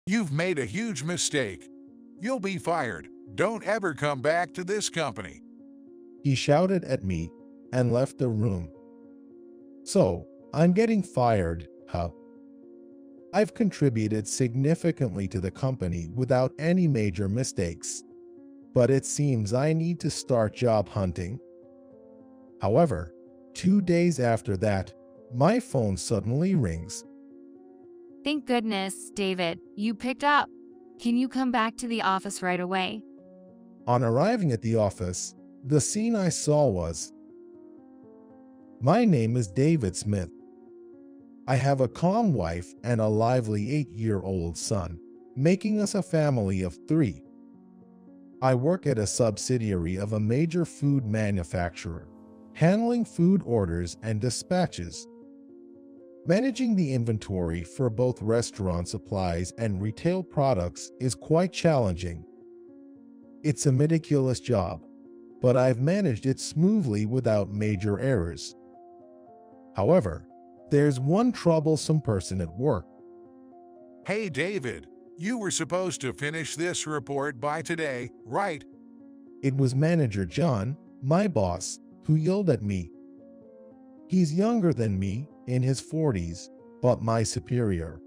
You've made a huge mistake. You'll be fired. Don't ever come back to this company. He shouted at me and left the room. So, I'm getting fired, huh? I've contributed significantly to the company without any major mistakes, but it seems I need to start job hunting. However, 2 days after that, my phone suddenly rings. Thank goodness, David, you picked up. Can you come back to the office right away? On arriving at the office, the scene I saw was, my name is David Smith. I have a calm wife and a lively 8-year-old son, making us a family of 3. I work at a subsidiary of a major food manufacturer, handling food orders and dispatches. Managing the inventory for both restaurant supplies and retail products is quite challenging. It's a meticulous job, but I've managed it smoothly without major errors. However, there's one troublesome person at work. Hey, David, you were supposed to finish this report by today, right? It was Manager John, my boss, who yelled at me. He's younger than me, in his 40s, but my superior.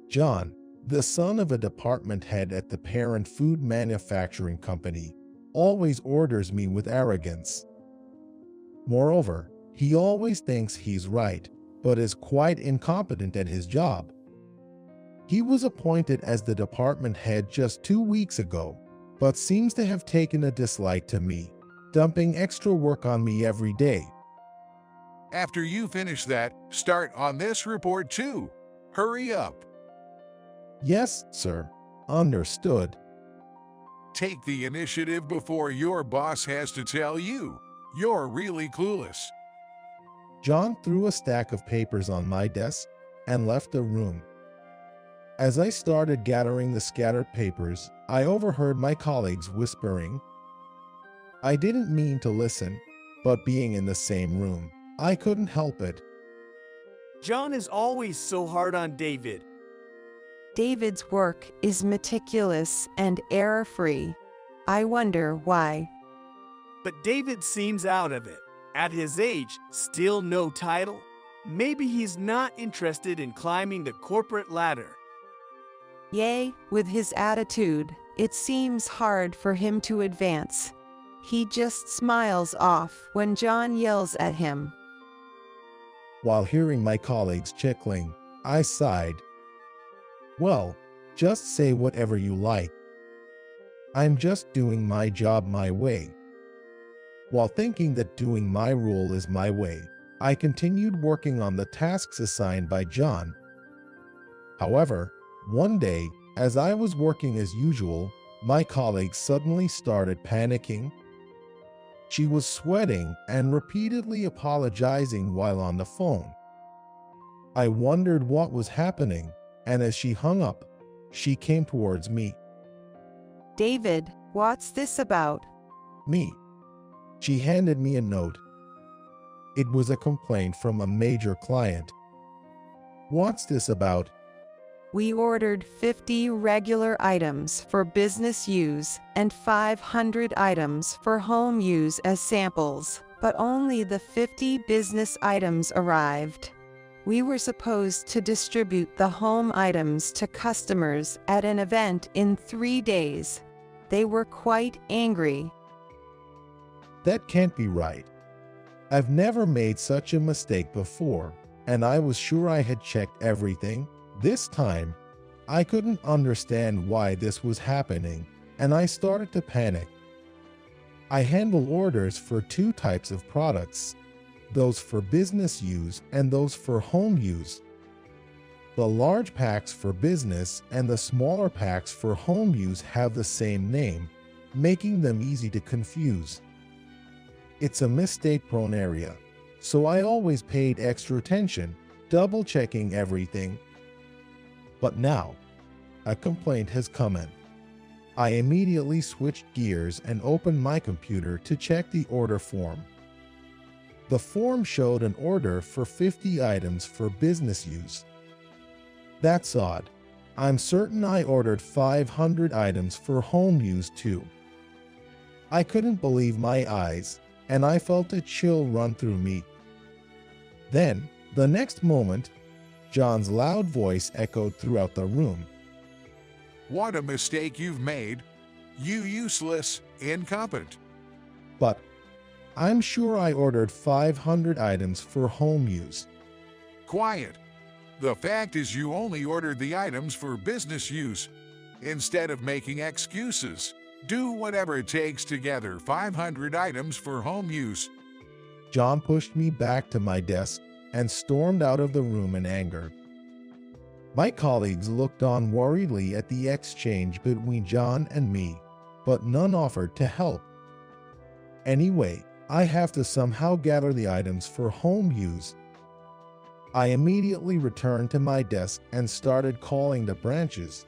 John, the son of a department head at the parent food manufacturing company, always orders me with arrogance. Moreover, he always thinks he's right, but is quite incompetent at his job. He was appointed as the department head just 2 weeks ago, but seems to have taken a dislike to me, dumping extra work on me every day. After you finish that, start on this report too. Hurry up. Yes, sir. Understood. Take the initiative before your boss has to tell you. You're really clueless. John threw a stack of papers on my desk and left the room. As I started gathering the scattered papers, I overheard my colleagues whispering. I didn't mean to listen, but being in the same room, I couldn't help it. John is always so hard on David. David's work is meticulous and error-free. I wonder why. But David seems out of it. At his age, still no title? Maybe he's not interested in climbing the corporate ladder. Yea, with his attitude, it seems hard for him to advance. He just smiles off when John yells at him. While hearing my colleagues chuckling, I sighed. Well, just say whatever you like. I'm just doing my job my way. While thinking that doing my role is my way, I continued working on the tasks assigned by John. However, one day, as I was working as usual, my colleague suddenly started panicking. She was sweating and repeatedly apologizing while on the phone. I wondered what was happening, and as she hung up, she came towards me. David, what's this about? Me. She handed me a note. It was a complaint from a major client. What's this about? We ordered 50 regular items for business use and 500 items for home use as samples, but only the 50 business items arrived. We were supposed to distribute the home items to customers at an event in 3 days. They were quite angry. That can't be right. I've never made such a mistake before, and I was sure I had checked everything. This time, I couldn't understand why this was happening, and I started to panic. I handle orders for 2 types of products, those for business use and those for home use. The large packs for business and the smaller packs for home use have the same name, making them easy to confuse. It's a mistake-prone area, so I always paid extra attention, double-checking everything. But now, a complaint has come in. I immediately switched gears and opened my computer to check the order form. The form showed an order for 50 items for business use. That's odd. I'm certain I ordered 500 items for home use too. I couldn't believe my eyes, and I felt a chill run through me. Then, the next moment, John's loud voice echoed throughout the room. What a mistake you've made. You useless, incompetent. But I'm sure I ordered 500 items for home use. Quiet. The fact is you only ordered the items for business use. Instead of making excuses, do whatever it takes to gather 500 items for home use. John pushed me back to my desk and stormed out of the room in anger. My colleagues looked on worriedly at the exchange between John and me, but none offered to help. Anyway, I have to somehow gather the items for home use. I immediately returned to my desk and started calling the branches.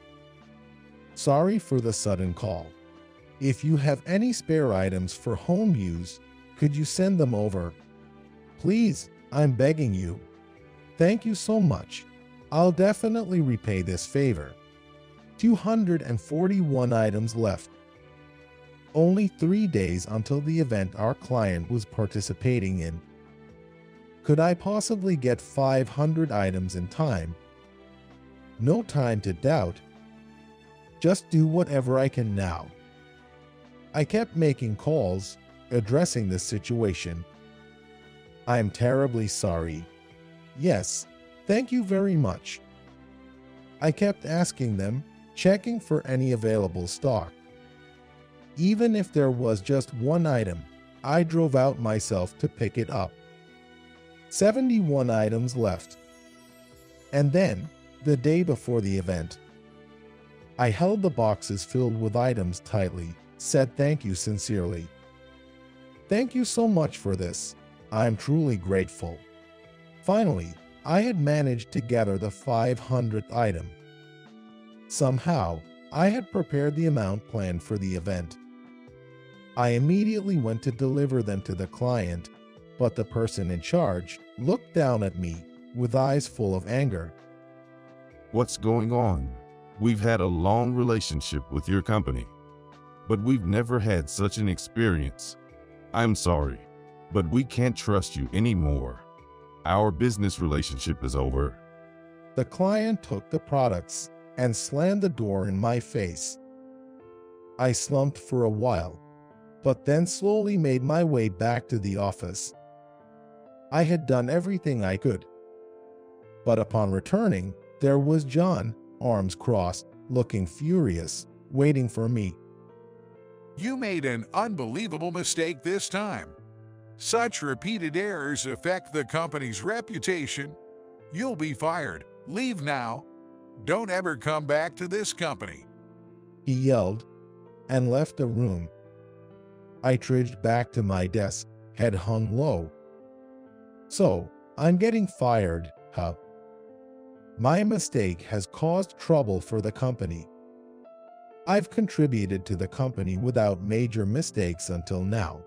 Sorry for the sudden call. If you have any spare items for home use, could you send them over? Please, I'm begging you. Thank you so much. I'll definitely repay this favor. 241 items left. Only 3 days until the event our client was participating in. Could I possibly get 500 items in time? No time to doubt. Just do whatever I can now. I kept making calls, addressing the situation. I'm terribly sorry. Yes, thank you very much. I kept asking them, checking for any available stock. Even if there was just one item, I drove out myself to pick it up. 71 items left. And then, the day before the event, I held the boxes filled with items tightly, said thank you sincerely. Thank you so much for this. I'm truly grateful. Finally, I had managed to gather the 500th item. Somehow, I had prepared the amount planned for the event. I immediately went to deliver them to the client, but the person in charge looked down at me with eyes full of anger. What's going on? We've had a long relationship with your company, but we've never had such an experience. I'm sorry, but we can't trust you anymore. Our business relationship is over. The client took the products and slammed the door in my face. I slumped for a while, but then slowly made my way back to the office. I had done everything I could. But upon returning, there was John, arms crossed, looking furious, waiting for me. You made an unbelievable mistake this time. Such repeated errors affect the company's reputation. You'll be fired. Leave now. Don't ever come back to this company. He yelled and left the room. I trudged back to my desk, head hung low. So, I'm getting fired, huh? My mistake has caused trouble for the company. I've contributed to the company without major mistakes until now,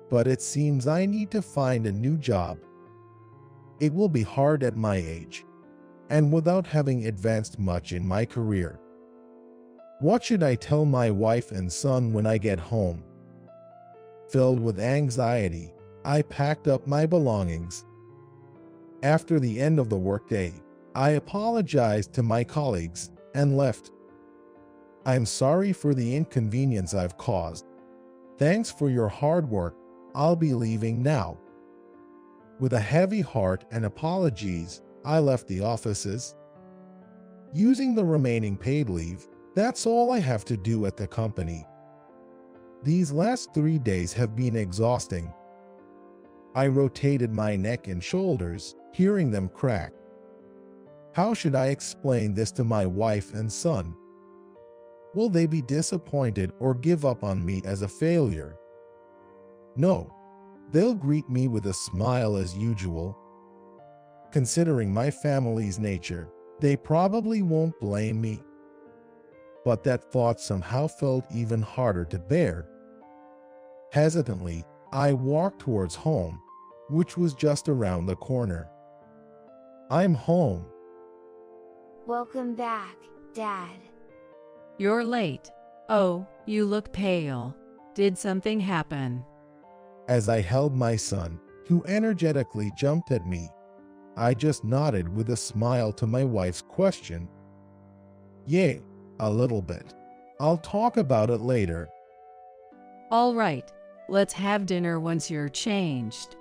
but it seems I need to find a new job. It will be hard at my age, and without having advanced much in my career. What should I tell my wife and son when I get home? Filled with anxiety, I packed up my belongings. After the end of the workday, I apologized to my colleagues and left. I'm sorry for the inconvenience I've caused. Thanks for your hard work. I'll be leaving now. With a heavy heart and apologies, I left the offices. Using the remaining paid leave, that's all I have to do at the company. These last 3 days have been exhausting. I rotated my neck and shoulders, hearing them crack. How should I explain this to my wife and son? Will they be disappointed or give up on me as a failure? No, they'll greet me with a smile as usual. Considering my family's nature, they probably won't blame me. But that thought somehow felt even harder to bear. Hesitantly, I walked towards home, which was just around the corner. I'm home. Welcome back. Dad. You're late. Oh, you look pale. Did something happen? As I held my son, who energetically jumped at me, I just nodded with a smile to my wife's question. Yay, a little bit. I'll talk about it later. All right, let's have dinner once you're changed.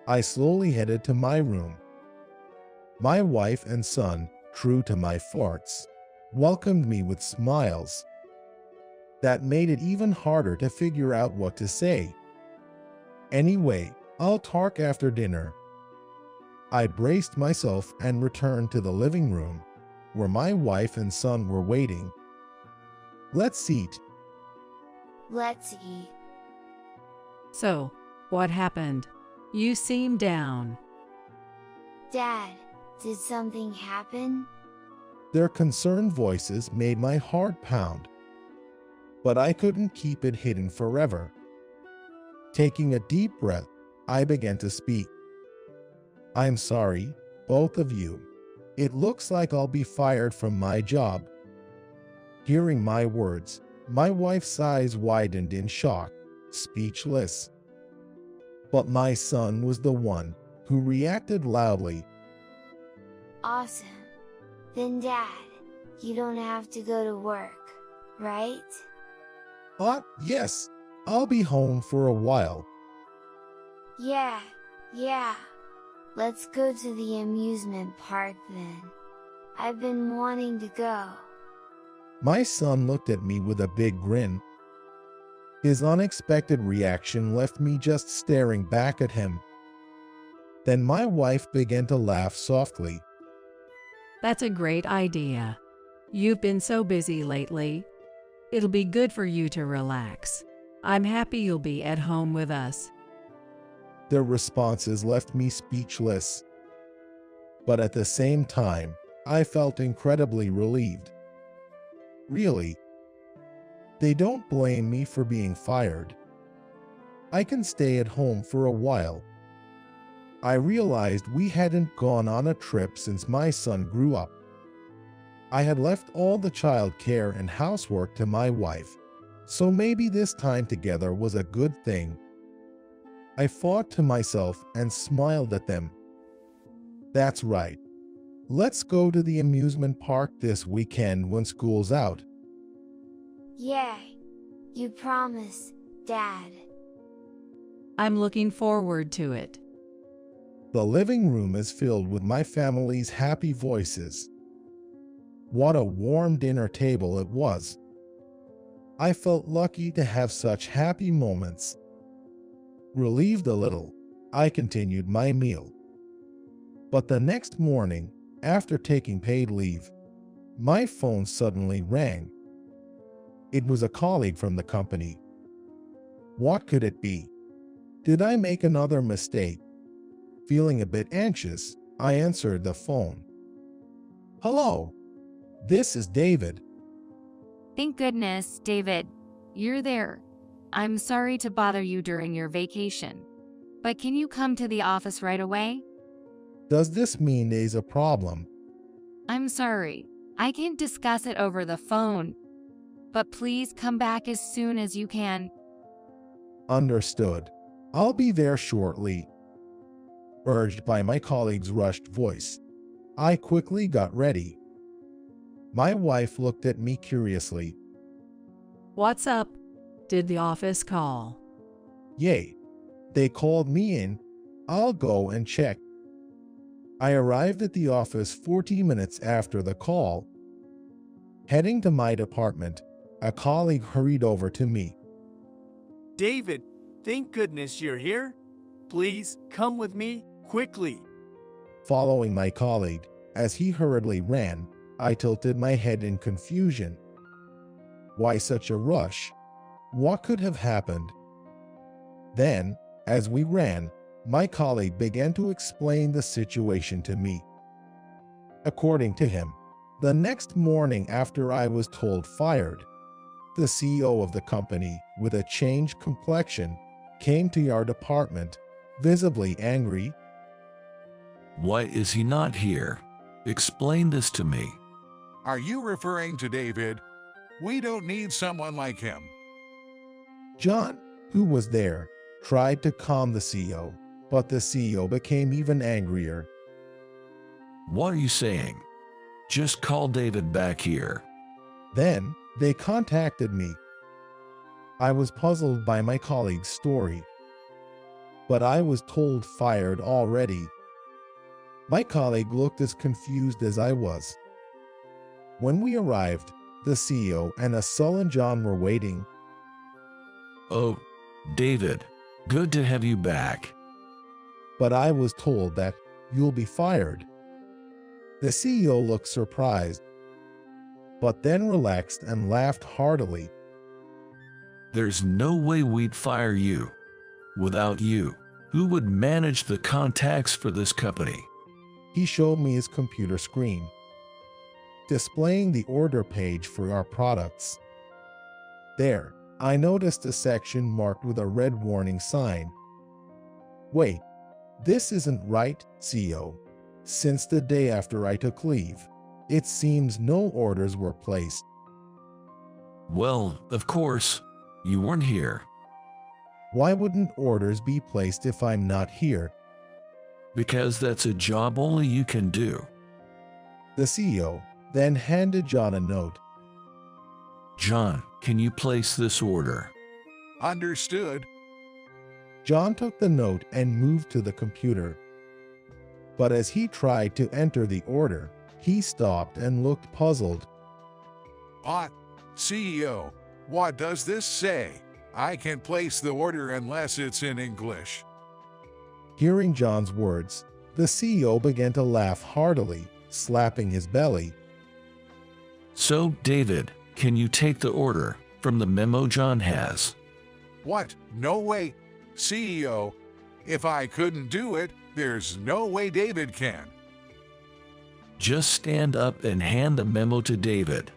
I slowly headed to my room. My wife and son, true to my farts, welcomed me with smiles. That made it even harder to figure out what to say. Anyway, I'll talk after dinner. I braced myself and returned to the living room, where my wife and son were waiting. Let's eat. Let's eat. So, what happened? You seem down. Dad, did something happen? Their concerned voices made my heart pound. But I couldn't keep it hidden forever. Taking a deep breath, I began to speak. I'm sorry, both of you. It looks like I'll be fired from my job. Hearing my words, my wife's eyes widened in shock, speechless. But my son was the one who reacted loudly. Awesome. Then Dad, you don't have to go to work, right? Yes, I'll be home for a while. Yeah. Let's go to the amusement park then. I've been wanting to go. My son looked at me with a big grin. His unexpected reaction left me just staring back at him. Then my wife began to laugh softly. That's a great idea. You've been so busy lately. It'll be good for you to relax. I'm happy you'll be at home with us. Their responses left me speechless. But at the same time, I felt incredibly relieved. Really, they don't blame me for being fired. I can stay at home for a while. I realized we hadn't gone on a trip since my son grew up. I had left all the child care and housework to my wife, so maybe this time together was a good thing. I thought to myself and smiled at them. That's right. Let's go to the amusement park this weekend when school's out. Yay! You promise, Dad. I'm looking forward to it. The living room is filled with my family's happy voices. What a warm dinner table it was. I felt lucky to have such happy moments. Relieved a little, I continued my meal. But the next morning, after taking paid leave, my phone suddenly rang. It was a colleague from the company. What could it be? Did I make another mistake? Feeling a bit anxious, I answered the phone. Hello, this is David. Thank goodness, David, you're there. I'm sorry to bother you during your vacation, but can you come to the office right away? Does this mean there's a problem? I'm sorry, I can't discuss it over the phone, but please come back as soon as you can. Understood. I'll be there shortly. Urged by my colleague's rushed voice, I quickly got ready. My wife looked at me curiously. What's up? Did the office call? Yay, they called me in. I'll go and check. I arrived at the office 40 minutes after the call. Heading to my department, a colleague hurried over to me. David, thank goodness you're here. Please come with me quickly. Following my colleague, as he hurriedly ran, I tilted my head in confusion. Why such a rush? What could have happened? Then, as we ran, my colleague began to explain the situation to me. According to him, the next morning after I was told fired, the CEO of the company, with a changed complexion, came to our department, visibly angry. Why is he not here? Explain this to me. Are you referring to David? We don't need someone like him. John, who was there, tried to calm the CEO, but the CEO became even angrier. What are you saying? Just call David back here. Then, they contacted me. I was puzzled by my colleague's story, but I was told fired already. My colleague looked as confused as I was. When we arrived, the CEO and a sullen John were waiting. Oh, David, good to have you back. But I was told that you'll be fired. The CEO looked surprised, but then relaxed and laughed heartily. There's no way we'd fire you. Without you, who would manage the contacts for this company? He showed me his computer screen, displaying the order page for our products. There, I noticed a section marked with a red warning sign. Wait, this isn't right, CEO. Since the day after I took leave, it seems no orders were placed. Well, of course, you weren't here. Why wouldn't orders be placed if I'm not here? Because that's a job only you can do. The CEO then handed John a note. John, can you place this order? Understood. John took the note and moved to the computer. But as he tried to enter the order, he stopped and looked puzzled. CEO, what does this say? I can place the order unless it's in English. Hearing John's words, the CEO began to laugh heartily, slapping his belly. So, David, can you take the order from the memo John has? What? No way. CEO, if I couldn't do it, there's no way David can. Just stand up and hand the memo to David.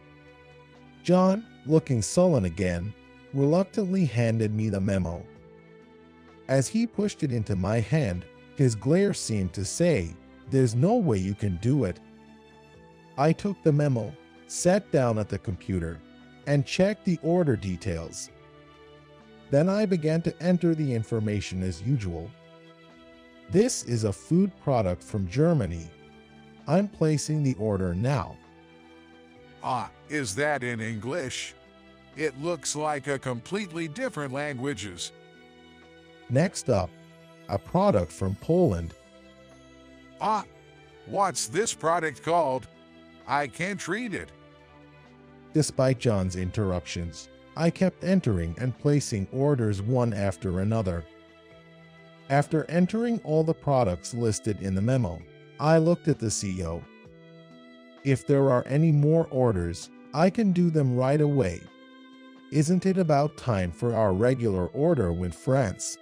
John, looking sullen again, reluctantly handed me the memo. As he pushed it into my hand, his glare seemed to say, "There's no way you can do it." I took the memo, sat down at the computer, and checked the order details. Then I began to enter the information as usual. This is a food product from Germany. I'm placing the order now. Is that in English? It looks like a completely different languages. Next up, a product from Poland. What's this product called? I can't read it. Despite John's interruptions, I kept entering and placing orders one after another. After entering all the products listed in the memo, I looked at the CEO. If there are any more orders, I can do them right away. Isn't it about time for our regular order with France?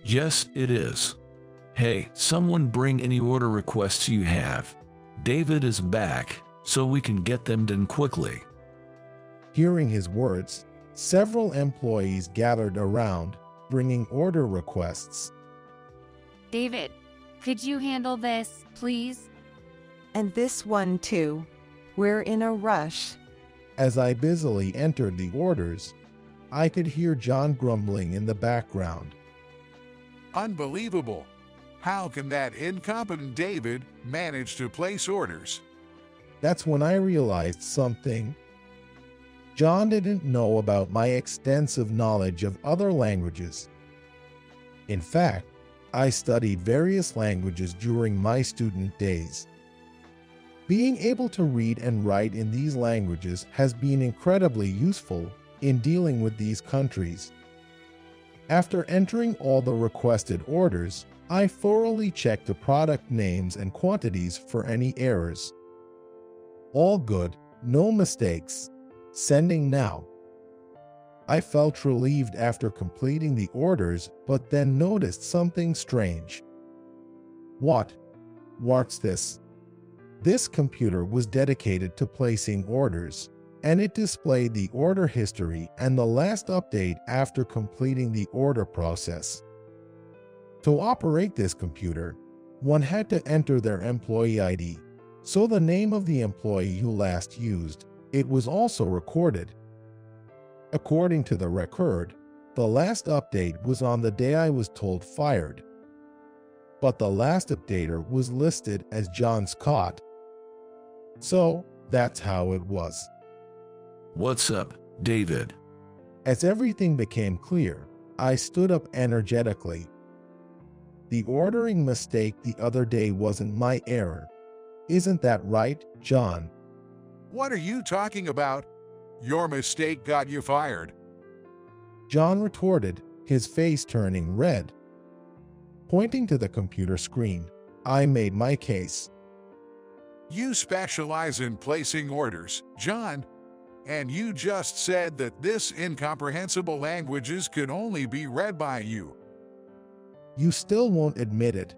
Yes, it is. Hey, someone bring any order requests you have. David is back, so we can get them done quickly. Hearing his words, several employees gathered around, bringing order requests. David, could you handle this, please? And this one too. We're in a rush. As I busily entered the orders, I could hear John grumbling in the background. Unbelievable. How can that incompetent David manage to place orders? That's when I realized something. John didn't know about my extensive knowledge of other languages. In fact, I studied various languages during my student days. Being able to read and write in these languages has been incredibly useful in dealing with these countries. After entering all the requested orders, I thoroughly checked the product names and quantities for any errors. All good, no mistakes. Sending now. I felt relieved after completing the orders, but then noticed something strange. What's this? This computer was dedicated to placing orders, and it displayed the order history and the last update after completing the order process. To operate this computer, one had to enter their employee ID, So the name of the employee who last used it was also recorded. According to the record, the last update was on the day I was told fired, but the last updater was listed as John Scott. So that's how it was. What's up, David? As everything became clear, I stood up energetically. The ordering mistake the other day wasn't my error. Isn't that right, John? What are you talking about? Your mistake got you fired. John retorted, his face turning red. Pointing to the computer screen, I made my case. You specialize in placing orders, John, and you just said that this incomprehensible languages can only be read by you. You still won't admit it.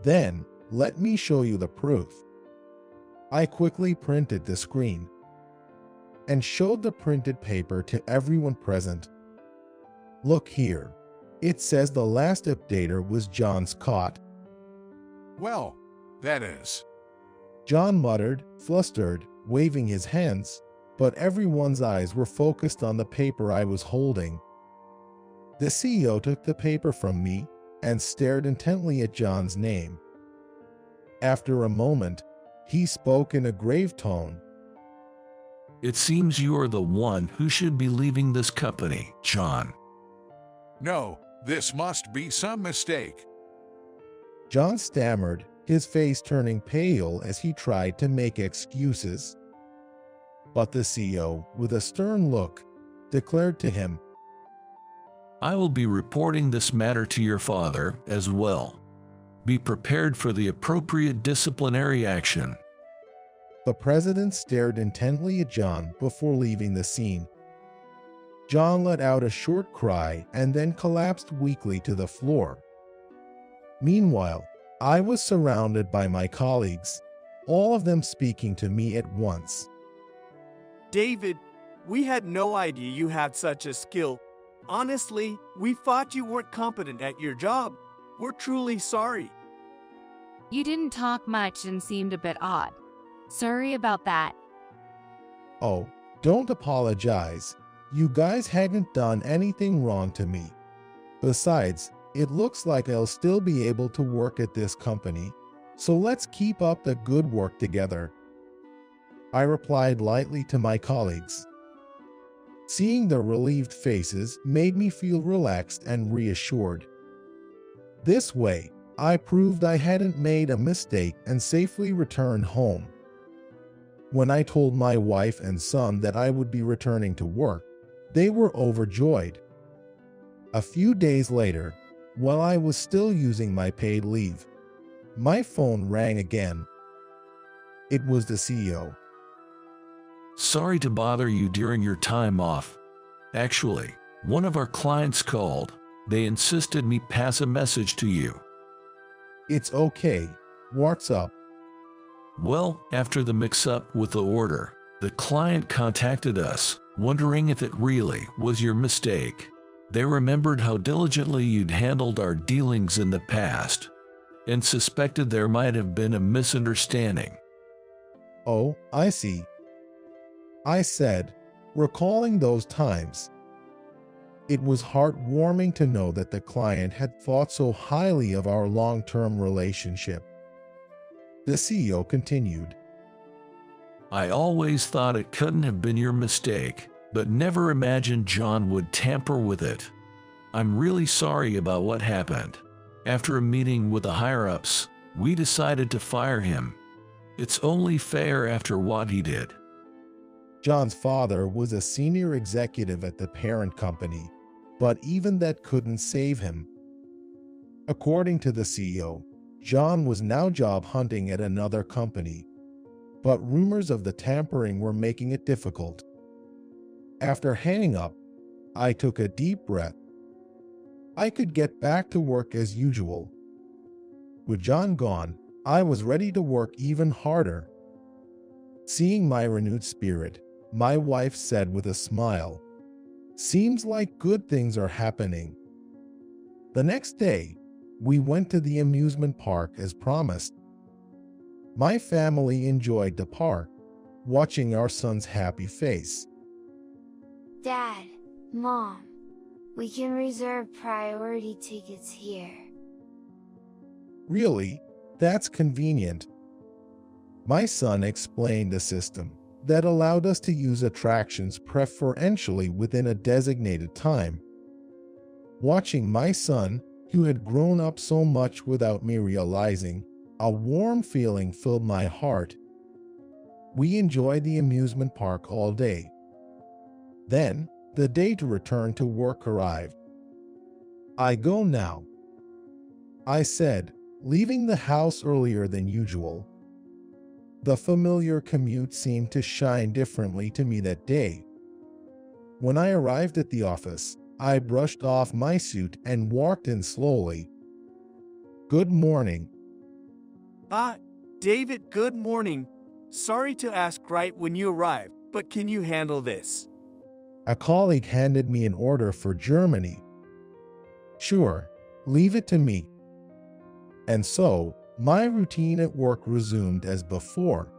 Then, let me show you the proof. I quickly printed the screen and showed the printed paper to everyone present. Look here. It says the last updater was John Scott. Well, that is. John muttered, flustered, waving his hands, but everyone's eyes were focused on the paper I was holding. The CEO took the paper from me and stared intently at John's name. After a moment, he spoke in a grave tone. It seems you are the one who should be leaving this company, John. No, this must be some mistake. John stammered, his face turning pale as he tried to make excuses. But the CEO, with a stern look, declared to him, I will be reporting this matter to your father as well. Be prepared for the appropriate disciplinary action. The president stared intently at John before leaving the scene. John let out a short cry and then collapsed weakly to the floor. Meanwhile, I was surrounded by my colleagues, all of them speaking to me at once. David, we had no idea you had such a skill. Honestly, we thought you weren't competent at your job. We're truly sorry. You didn't talk much and seemed a bit odd. Sorry about that. Oh, don't apologize. You guys hadn't done anything wrong to me. Besides, it looks like I'll still be able to work at this company, so let's keep up the good work together. I replied lightly to my colleagues. Seeing their relieved faces made me feel relaxed and reassured. This way, I proved I hadn't made a mistake and safely returned home. When I told my wife and son that I would be returning to work, they were overjoyed. A few days later, while I was still using my paid leave, my phone rang again. It was the CEO. Sorry to bother you during your time off. Actually, one of our clients called. They insisted me pass a message to you. It's okay. What's up? Well, after the mix-up with the order, the client contacted us, wondering if it really was your mistake. They remembered how diligently you'd handled our dealings in the past, and suspected there might have been a misunderstanding. Oh, I see. I said, recalling those times. It was heartwarming to know that the client had thought so highly of our long-term relationship. The CEO continued. I always thought it couldn't have been your mistake, but never imagined John would tamper with it. I'm really sorry about what happened. After a meeting with the higher-ups, we decided to fire him. It's only fair after what he did. John's father was a senior executive at the parent company, but even that couldn't save him. According to the CEO, John was now job hunting at another company, but rumors of the tampering were making it difficult. After hanging up, I took a deep breath. I could get back to work as usual. With John gone, I was ready to work even harder. Seeing my renewed spirit, my wife said with a smile, "Seems like good things are happening." The next day, we went to the amusement park as promised. My family enjoyed the park, watching our son's happy face. Dad, Mom, we can reserve priority tickets here. Really? That's convenient. My son explained the system that allowed us to use attractions preferentially within a designated time. Watching my son, who had grown up so much without me realizing, a warm feeling filled my heart. We enjoyed the amusement park all day. Then, the day to return to work arrived. I go now, I said, leaving the house earlier than usual. The familiar commute seemed to shine differently to me that day. When I arrived at the office, I brushed off my suit and walked in slowly. Good morning. David, good morning. Sorry to ask right when you arrive, but can you handle this? A colleague handed me an order for Germany. Sure, leave it to me. And so, my routine at work resumed as before.